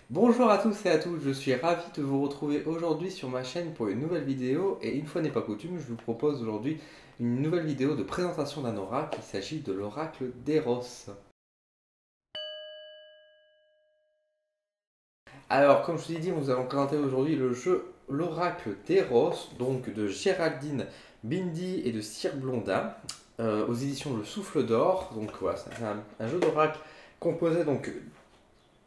Bonjour à tous et à toutes, je suis ravi de vous retrouver aujourd'hui sur ma chaîne pour une nouvelle vidéo et une fois n'est pas coutume, je vous propose aujourd'hui une nouvelle vidéo de présentation d'un oracle, il s'agit de l'oracle d'Eros. Alors comme je vous ai dit, nous allons présenter aujourd'hui le jeu l'oracle d'Eros, donc de Géraldine Bindi et de Cyr Blondin, aux éditions Le Souffle d'Or. Donc voilà, c'est un jeu d'oracle composé donc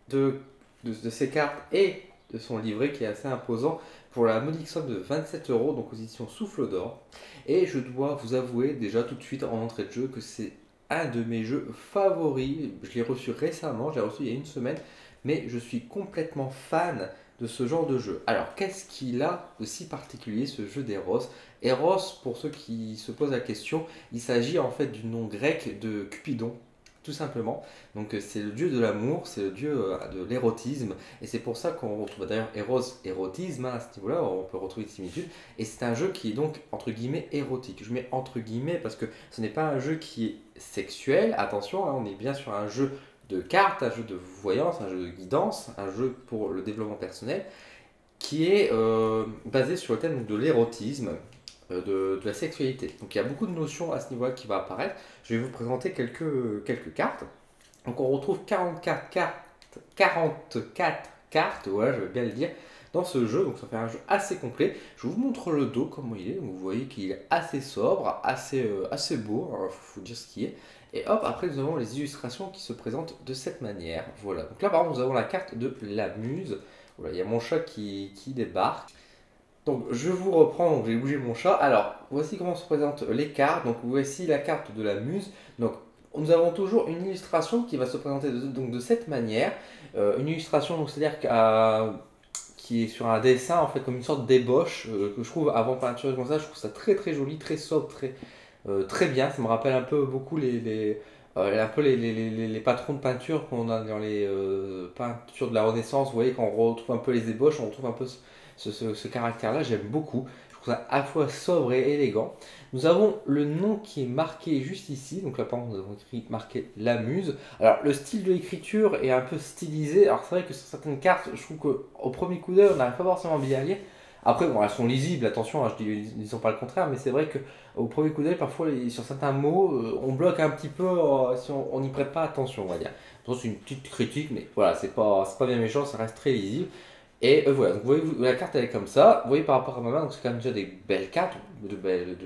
de, de ses cartes et de son livret qui est assez imposant pour la modique somme de 27 euros, donc aux éditions Souffle d'Or. Et je dois vous avouer déjà tout de suite en entrée de jeu que c'est un de mes jeux favoris. Je l'ai reçu récemment, je l'ai reçu il y a une semaine, mais je suis complètement fan de ce genre de jeu. Alors qu'est-ce qu'il a de si particulier ce jeu d'Eros? Eros, pour ceux qui se posent la question, il s'agit en fait du nom grec de Cupidon, tout simplement. Donc c'est le dieu de l'amour, c'est le dieu de l'érotisme, et c'est pour ça qu'on retrouve d'ailleurs Eros, érotisme, hein, à ce niveau-là, on peut retrouver des similitudes, et c'est un jeu qui est donc entre guillemets érotique. Je mets entre guillemets parce que ce n'est pas un jeu qui est sexuel, attention, hein, on est bien sur un jeu de cartes, un jeu de voyance, un jeu de guidance, un jeu pour le développement personnel, qui est basé sur le thème de l'érotisme, de la sexualité. Donc il y a beaucoup de notions à ce niveau-là qui vont apparaître. Je vais vous présenter quelques cartes. Donc on retrouve 44 cartes, ouais, je vais bien le dire, dans ce jeu. Donc ça fait un jeu assez complet. Je vous montre le dos, comment il est. Donc, vous voyez qu'il est assez sobre, assez beau, il faut dire ce qui est. Et hop, après nous avons les illustrations qui se présentent de cette manière. Voilà, donc là par exemple nous avons la carte de la muse. Voilà, il y a mon chat qui débarque. Donc je vous reprends, donc j'ai bougé mon chat. Alors voici comment se présentent les cartes. Donc voici la carte de la muse. Donc nous avons toujours une illustration qui va se présenter donc de cette manière. Une illustration, donc c'est-à-dire qui est sur un dessin en fait comme une sorte d'ébauche que je trouve avant peinture comme ça. Je trouve ça très très joli, très sobre, très bien. Ça me rappelle un peu beaucoup un peu les patrons de peinture qu'on a dans les peintures de la Renaissance. Vous voyez, quand on retrouve un peu les ébauches, on retrouve un peu ce caractère-là. J'aime beaucoup. Je trouve ça à la fois sobre et élégant. Nous avons le nom qui est marqué juste ici. Donc là, par exemple, nous avons marqué la muse. Alors, le style de l'écriture est un peu stylisé. Alors, c'est vrai que sur certaines cartes, je trouve qu'au premier coup d'œil, on n'arrive pas forcément bien à lire. Après, bon, elles sont lisibles, attention, hein, je dis, disons pas le contraire, mais c'est vrai que au premier coup d'œil, parfois, sur certains mots, on bloque un petit peu si on n'y prête pas attention, on va dire. C'est une petite critique, mais voilà, c'est pas bien méchant, ça reste très lisible. Et voilà, donc vous voyez, la carte elle est comme ça. Vous voyez par rapport à ma main, donc c'est quand même déjà des belles cartes, de belle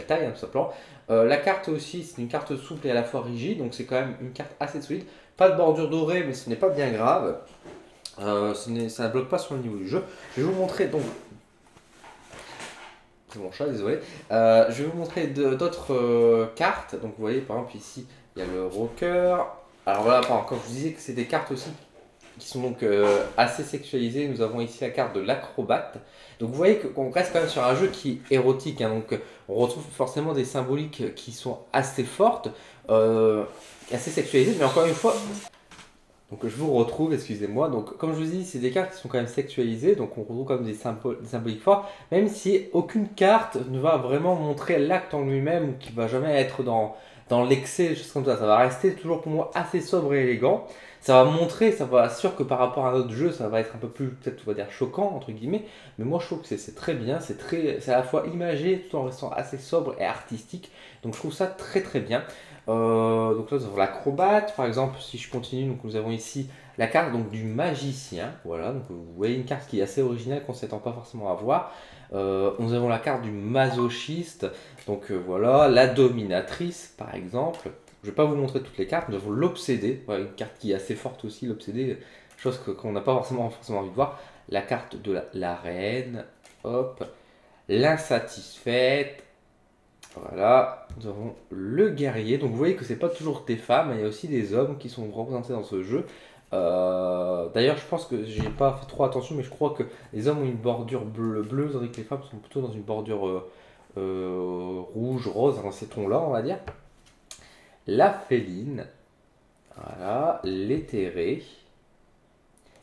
taille, hein, tout simplement. La carte aussi, c'est une carte souple et à la fois rigide, donc c'est quand même une carte assez solide. Pas de bordure dorée, mais ce n'est pas bien grave. Ça ne bloque pas sur le niveau du jeu. Je vais vous montrer donc. C'est mon chat, désolé. Je vais vous montrer d'autres cartes. Donc vous voyez par exemple ici, il y a le rocker. Alors voilà, comme je vous disais que c'est des cartes aussi qui sont donc assez sexualisées. Nous avons ici la carte de l'acrobate. Donc vous voyez qu'on reste quand même sur un jeu qui est érotique, hein. Donc on retrouve forcément des symboliques qui sont assez fortes, assez sexualisées. Mais encore une fois, donc je vous retrouve, excusez-moi. Donc comme je vous dis, c'est des cartes qui sont quand même sexualisées, donc on retrouve comme des symboliques forts, même si aucune carte ne va vraiment montrer l'acte en lui-même, ou qui va jamais être dans l'excès, des choses comme ça. Ça va rester toujours pour moi assez sobre et élégant. Ça va montrer, ça va sûr que par rapport à un autre jeu, ça va être un peu plus, peut-être on va dire choquant, entre guillemets, mais moi je trouve que c'est très bien, c'est à la fois imagé tout en restant assez sobre et artistique, donc je trouve ça très très bien. Donc là, nous avons l'acrobate, par exemple, si je continue, donc nous avons ici la carte donc, du magicien. Voilà, donc vous voyez une carte qui est assez originale qu'on ne s'attend pas forcément à voir. Nous avons la carte du masochiste, donc voilà, la dominatrice, par exemple. Je ne vais pas vous montrer toutes les cartes, nous avons l'obsédé, voilà, une carte qui est assez forte aussi, l'obsédé, chose qu'on n'a pas forcément envie de voir. La carte de la reine, hop, l'insatisfaite, voilà, nous avons le guerrier. Donc vous voyez que c'est pas toujours des femmes, il y a aussi des hommes qui sont représentés dans ce jeu. D'ailleurs, je pense que j'ai pas fait trop attention, mais je crois que les hommes ont une bordure bleue, tandis que les femmes sont plutôt dans une bordure rouge, rose, dans ces tons-là, on va dire. La féline, voilà, l'éthérée.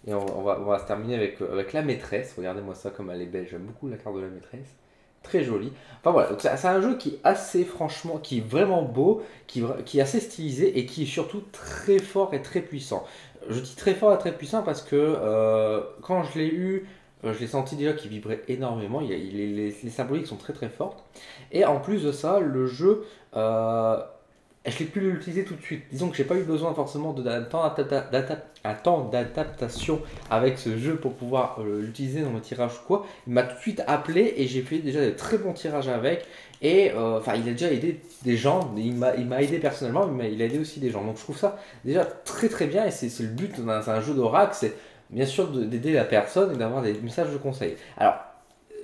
Et on va se terminer avec la maîtresse. Regardez-moi ça comme elle est belle. J'aime beaucoup la carte de la maîtresse. Très jolie. Enfin voilà, c'est un jeu qui est assez franchement, qui est vraiment beau, qui est assez stylisé et qui est surtout très fort et très puissant. Je dis très fort et très puissant parce que quand je l'ai eu, je l'ai senti déjà qu'il vibrait énormément. Les symboliques sont très très fortes. Et en plus de ça, le jeu, je l'ai pu l'utiliser tout de suite. Disons que j'ai pas eu besoin forcément un temps d'adaptation avec ce jeu pour pouvoir l'utiliser dans mon tirage ou quoi. Il m'a tout de suite appelé et j'ai fait déjà de très bons tirages avec. Et enfin, il a déjà aidé des gens. Il m'a aidé personnellement, mais il a aidé aussi des gens. Donc je trouve ça déjà très très bien. Et c'est le but dans un jeu d'oracle, c'est bien sûr d'aider la personne et d'avoir des messages de conseil. Alors,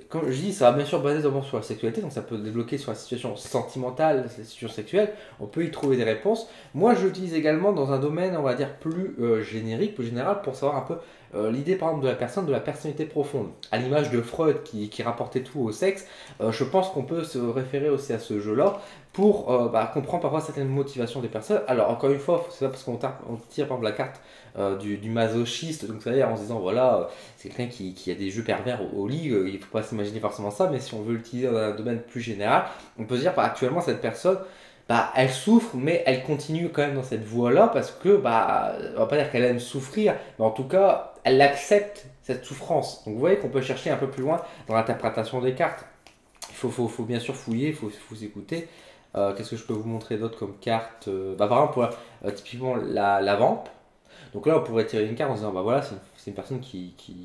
comme je dis, ça va bien sûr baser d'abord sur la sexualité, donc ça peut débloquer sur la situation sentimentale, la situation sexuelle, on peut y trouver des réponses. Moi, je l'utilise également dans un domaine, on va dire, plus générique, plus général, pour savoir un peu l'idée, par exemple, de la personne, de la personnalité profonde. À l'image de Freud qui rapportait tout au sexe, je pense qu'on peut se référer aussi à ce jeu-là pour comprendre parfois certaines motivations des personnes. Alors, encore une fois, c'est pas parce qu'on tire par exemple la carte du masochiste, donc c'est-à-dire en se disant voilà, c'est quelqu'un qui a des jeux pervers au lit, il ne faut pas s'imaginer forcément ça, mais si on veut l'utiliser dans un domaine plus général, on peut se dire actuellement cette personne, elle souffre, mais elle continue quand même dans cette voie-là parce que, on va pas dire qu'elle aime souffrir, mais en tout cas, elle accepte cette souffrance. Donc vous voyez qu'on peut chercher un peu plus loin dans l'interprétation des cartes. Il faut bien sûr fouiller, il faut s'écouter. Qu'est-ce que je peux vous montrer d'autre comme carte par exemple, typiquement la vampe. Donc là, on pourrait tirer une carte en disant, voilà, c'est une personne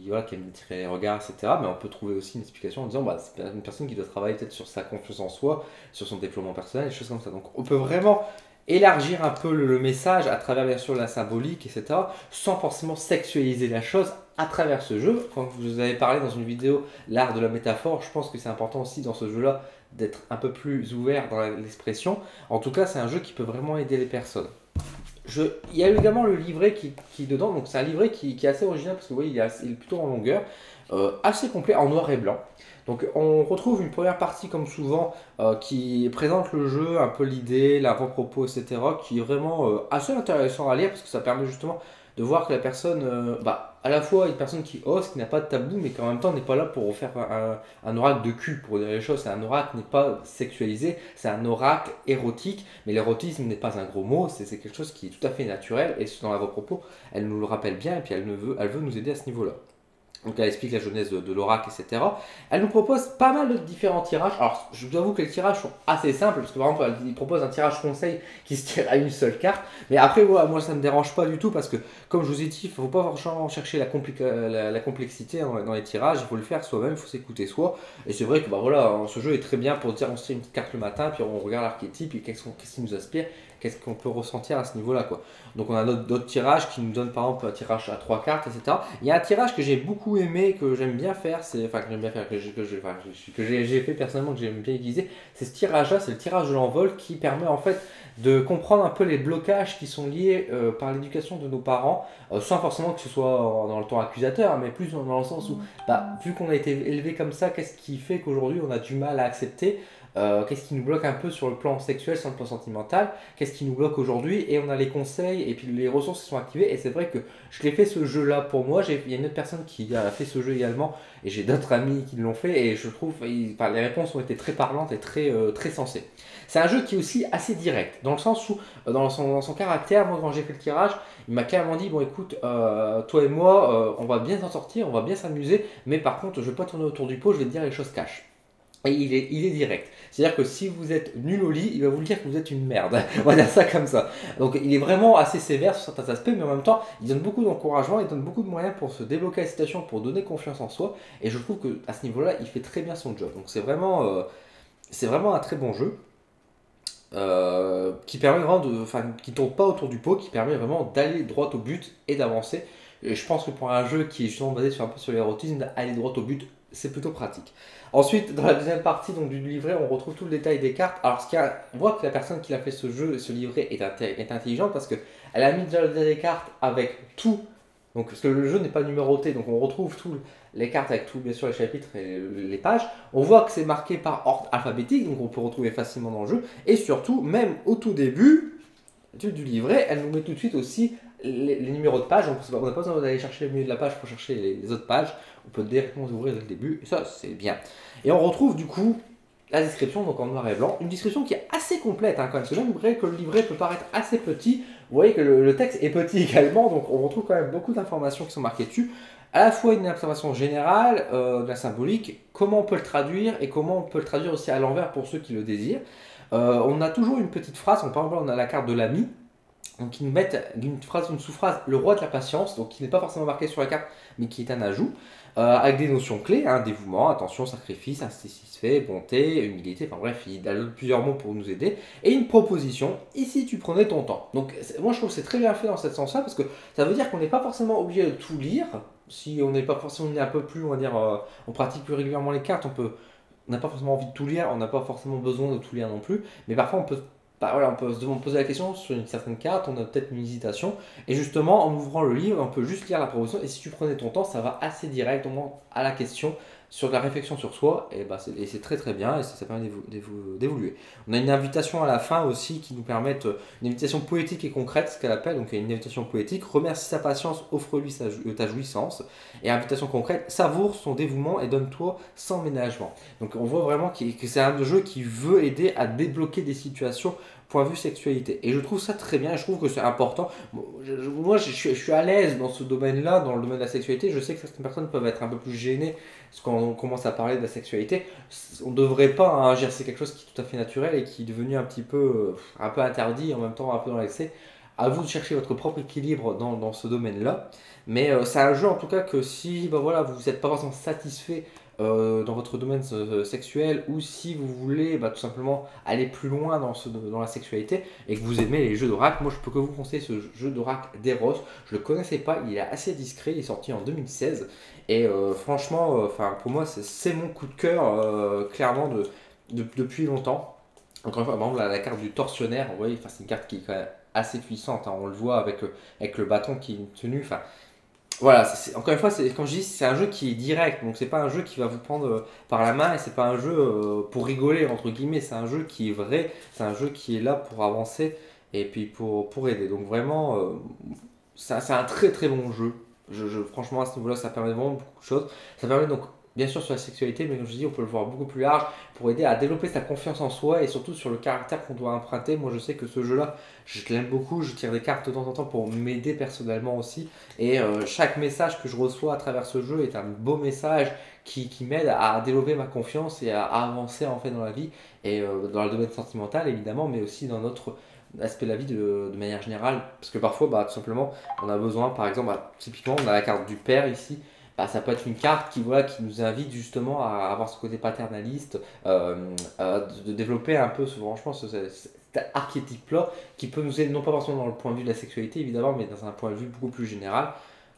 voilà, qui aime tirer les regards, etc. Mais on peut trouver aussi une explication en disant, c'est une personne qui doit travailler peut-être sur sa confiance en soi, sur son développement personnel, des choses comme ça. Donc on peut vraiment élargir un peu le message à travers bien sûr la symbolique, etc. Sans forcément sexualiser la chose à travers ce jeu. Quand vous avez parlé dans une vidéo, l'art de la métaphore, je pense que c'est important aussi dans ce jeu-là d'être un peu plus ouvert dans l'expression. En tout cas, c'est un jeu qui peut vraiment aider les personnes. Il y a également le livret qui est dedans, donc c'est un livret qui est assez original parce que vous voyez, il est plutôt en longueur, assez complet, en noir et blanc. Donc on retrouve une première partie comme souvent qui présente le jeu, un peu l'idée, l'avant-propos, etc. qui est vraiment assez intéressant à lire parce que ça permet justement de voir que la personne, à la fois une personne qui ose, qui n'a pas de tabou, mais qui en même temps n'est pas là pour faire un oracle de cul, pour dire les choses. C'est un oracle n'est pas sexualisé, c'est un oracle érotique, mais l'érotisme n'est pas un gros mot, c'est quelque chose qui est tout à fait naturel, et dans l'avant-propos, elle nous le rappelle bien, et puis elle veut nous aider à ce niveau-là. Donc elle explique la jeunesse de l'oracle, etc. Elle nous propose pas mal de différents tirages. Alors je vous avoue que les tirages sont assez simples, parce que par exemple elle propose un tirage conseil qui se tire à une seule carte. Mais après voilà, moi ça ne me dérange pas du tout, parce que comme je vous ai dit, il ne faut pas forcément chercher la complexité dans les tirages, il faut le faire soi-même, il faut s'écouter soi. Et c'est vrai que voilà, ce jeu est très bien pour dire on se tire une petite carte le matin, puis on regarde l'archétype, et qu'est-ce qui nous inspire, qu'est-ce qu'on peut ressentir à ce niveau-là, quoi. Donc on a d'autres tirages qui nous donnent par exemple un tirage à 3 cartes, etc. Il y a un tirage que j'ai beaucoup aimé, que j'aime bien faire, que j'ai fait personnellement, que j'aime bien utiliser, c'est ce tirage-là, c'est le tirage de l'envol qui permet en fait de comprendre un peu les blocages qui sont liés par l'éducation de nos parents, sans forcément que ce soit dans le ton accusateur, mais plus dans le sens où, vu qu'on a été élevé comme ça, qu'est-ce qui fait qu'aujourd'hui on a du mal à accepter qu'est-ce qui nous bloque un peu sur le plan sexuel, sur le plan sentimental, qu'est-ce qui nous bloque aujourd'hui, et on a les conseils et puis les ressources qui sont activées. Et c'est vrai que je l'ai fait ce jeu-là pour moi, il y a une autre personne qui a fait ce jeu également, et j'ai d'autres amis qui l'ont fait, et je trouve les réponses ont été très parlantes et très sensées. C'est un jeu qui est aussi assez direct, dans le sens où, dans son caractère, moi quand j'ai fait le tirage, il m'a clairement dit, bon écoute, toi et moi, on va bien s'en sortir, on va bien s'amuser, mais par contre, je vais pas tourner autour du pot, je vais te dire les choses cash. Et il est direct. C'est-à-dire que si vous êtes nul au lit, il va vous dire que vous êtes une merde. On va dire ça comme ça. Donc il est vraiment assez sévère sur certains aspects, mais en même temps, il donne beaucoup d'encouragement, il donne beaucoup de moyens pour se débloquer la situation, pour donner confiance en soi. Et je trouve qu'à ce niveau-là, il fait très bien son job. Donc c'est vraiment un très bon jeu. Qui permet vraiment qui tourne pas autour du pot, qui permet vraiment d'aller droit au but et d'avancer. Et je pense que pour un jeu qui est justement basé un peu sur l'érotisme, aller droit au but, c'est plutôt pratique. Ensuite, dans la deuxième partie donc, du livret, on retrouve tout le détail des cartes. Alors, on voit que la personne qui a fait ce jeu, ce livret, est intelligente parce qu'elle a mis déjà le détail des cartes avec tout. Donc, parce que le jeu n'est pas numéroté, donc on retrouve tous les cartes avec tout, bien sûr, les chapitres et les pages. On voit que c'est marqué par ordre alphabétique, donc on peut retrouver facilement dans le jeu. Et surtout, même au tout début du livret, elle nous met tout de suite aussi les numéros de page. On n'a pas besoin d'aller chercher le milieu de la page pour chercher les autres pages. On peut directement ouvrir dès le début, et ça c'est bien. Et on retrouve du coup la description donc en noir et blanc, une description qui est assez complète hein, quand même, parce que même vrai que le livret peut paraître assez petit, vous voyez que le texte est petit également, donc on retrouve quand même beaucoup d'informations qui sont marquées dessus, à la fois une information générale de la symbolique, comment on peut le traduire et comment on peut le traduire aussi à l'envers pour ceux qui le désirent. On a toujours une petite phrase, par exemple on a la carte de l'ami, donc ils nous mettent une phrase, une sous-phrase, le roi de la patience, donc qui n'est pas forcément marqué sur la carte, mais qui est un ajout, avec des notions clés, hein, dévouement, attention, sacrifice, insatisfait, bonté, humilité, enfin bref, il a plusieurs mots pour nous aider, et une proposition, ici tu prenais ton temps. Donc moi je trouve que c'est très bien fait dans ce sens-là, parce que ça veut dire qu'on n'est pas forcément obligé de tout lire, si on n'est pas forcément, on est un peu plus, on va dire, on pratique plus régulièrement les cartes, on n'a pas forcément envie de tout lire, on n'a pas forcément besoin de tout lire non plus, mais parfois on peut voilà, on peut se poser la question sur une certaine carte, on a peut-être une hésitation, et justement en ouvrant le livre, on peut juste lire la proposition, et si tu prenais ton temps, ça va assez directement à la question, sur la réflexion sur soi, et, bah, et c'est très très bien, et ça permet d'évoluer. On a une invitation à la fin aussi qui nous permet, une invitation poétique et concrète, ce qu'elle appelle, donc une invitation poétique, remercie sa patience, offre-lui ta jouissance, et invitation concrète, savoure son dévouement et donne-toi sans ménagement. Donc on voit vraiment que c'est un jeu qui veut aider à débloquer des situations point de vue sexualité. Et je trouve ça très bien, et je trouve que c'est important. Moi, je suis à l'aise dans ce domaine-là, dans le domaine de la sexualité. Je sais que certaines personnes peuvent être un peu plus gênées quand on commence à parler de la sexualité. On ne devrait pas, hein, c'est quelque chose qui est tout à fait naturel et qui est devenu un peu interdit, en même temps un peu dans l'excès. À vous de chercher votre propre équilibre dans ce domaine-là. Mais c'est un jeu en tout cas que si bah voilà, vous n'êtes pas forcément satisfait dans votre domaine sexuel, ou si vous voulez bah, tout simplement aller plus loin dans la sexualité et que vous aimez les jeux d'oracle, moi je peux que vous conseiller ce jeu d'oracle d'Eros. Je le connaissais pas, il est assez discret, il est sorti en 2016 et franchement, pour moi c'est mon coup de cœur clairement depuis longtemps. Encore une fois, par exemple, la carte du tortionnaire, vous voyez, c'est une carte qui est quand même assez puissante, hein, on le voit avec le bâton qui est tenu. Voilà, encore une fois, comme je dis, c'est un jeu qui est direct, donc c'est pas un jeu qui va vous prendre par la main, et c'est pas un jeu pour rigoler, entre guillemets, c'est un jeu qui est vrai, c'est un jeu qui est là pour avancer et puis pour aider. Donc vraiment, c'est un très très bon jeu. Franchement, à ce niveau-là, ça permet vraiment beaucoup de choses. Ça permet donc, bien sûr, sur la sexualité, mais comme je dis, on peut le voir beaucoup plus large pour aider à développer sa confiance en soi et surtout sur le caractère qu'on doit emprunter. Moi, je sais que ce jeu-là, je l'aime beaucoup. Je tire des cartes de temps en temps pour m'aider personnellement aussi. Et chaque message que je reçois à travers ce jeu est un beau message qui m'aide à développer ma confiance et à avancer en fait dans la vie. Et dans le domaine sentimental, évidemment, mais aussi dans notre aspect de la vie de manière générale, parce que parfois tout simplement on a besoin, par exemple typiquement on a la carte du père ici, ça peut être une carte qui nous invite justement à avoir ce côté paternaliste, de développer un peu franchement cet archétype là qui peut nous aider non pas forcément dans le point de vue de la sexualité évidemment, mais dans un point de vue beaucoup plus général.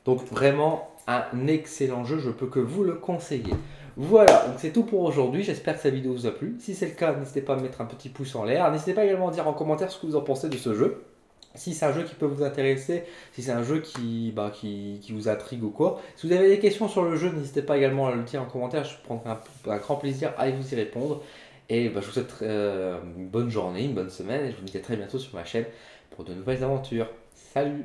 Donc vraiment un excellent jeu, je peux que vous le conseiller. Voilà, donc c'est tout pour aujourd'hui, j'espère que cette vidéo vous a plu. Si c'est le cas, n'hésitez pas à mettre un petit pouce en l'air. N'hésitez pas également à dire en commentaire ce que vous en pensez de ce jeu. Si c'est un jeu qui peut vous intéresser, si c'est un jeu qui vous intrigue ou quoi. Si vous avez des questions sur le jeu, n'hésitez pas également à le dire en commentaire, je prendrai un grand plaisir à vous y répondre. Et je vous souhaite une bonne journée, une bonne semaine, et je vous dis à très bientôt sur ma chaîne pour de nouvelles aventures. Salut!